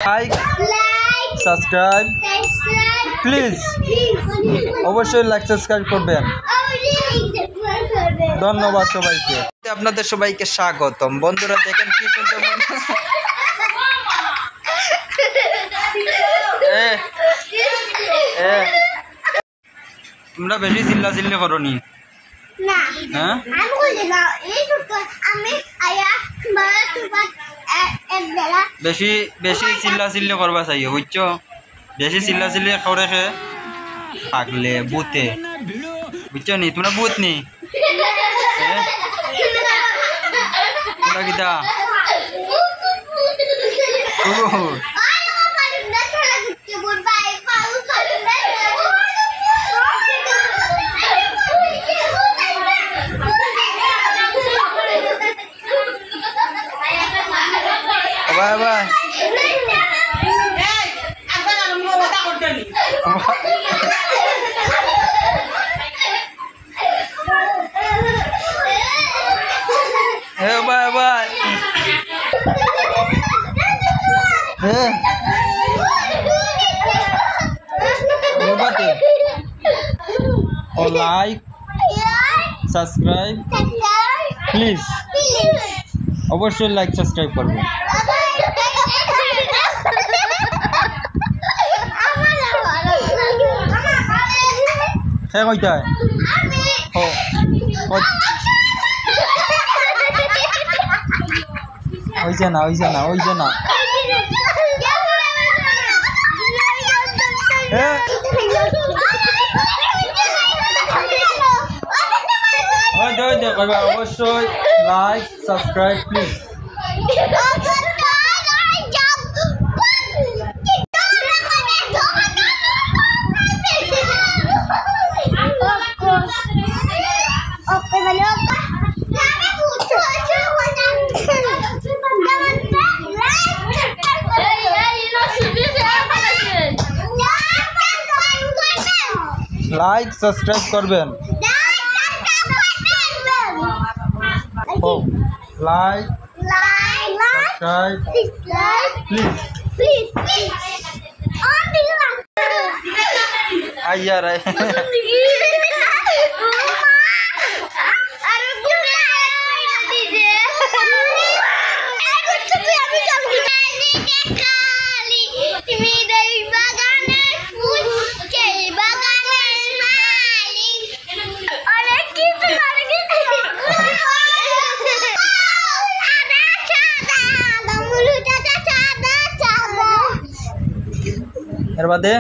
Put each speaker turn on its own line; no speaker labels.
Like subscribe please অবশ্যই like subscribe করবেন। ধন্যবাদ সবাইকে। আপনাদের সবাইকে স্বাগতম। বন্ধুরা দেখেন কি সুন্দর তোমরা বেশি চিল্লা চিল্লি করনি হ্যাঁ বেশি বেশি চিল্লা চিল্লি করবা চাইও বুঝছো। বেশি চিল্লা চিল্লি করে থাকলে বুতে বুঝছো নি তোমরা বুত নি তোমরা কিতা বাই বাই बाय बाय और लाइक सब्सक्राइब प्लीज अवश्य लाइक सब्सक्राइब कर कईटा ना अवश्य like subscribe please like subscribe करबेन लाइक सब्सक्राइब प्लीज आइया रे এর বাদে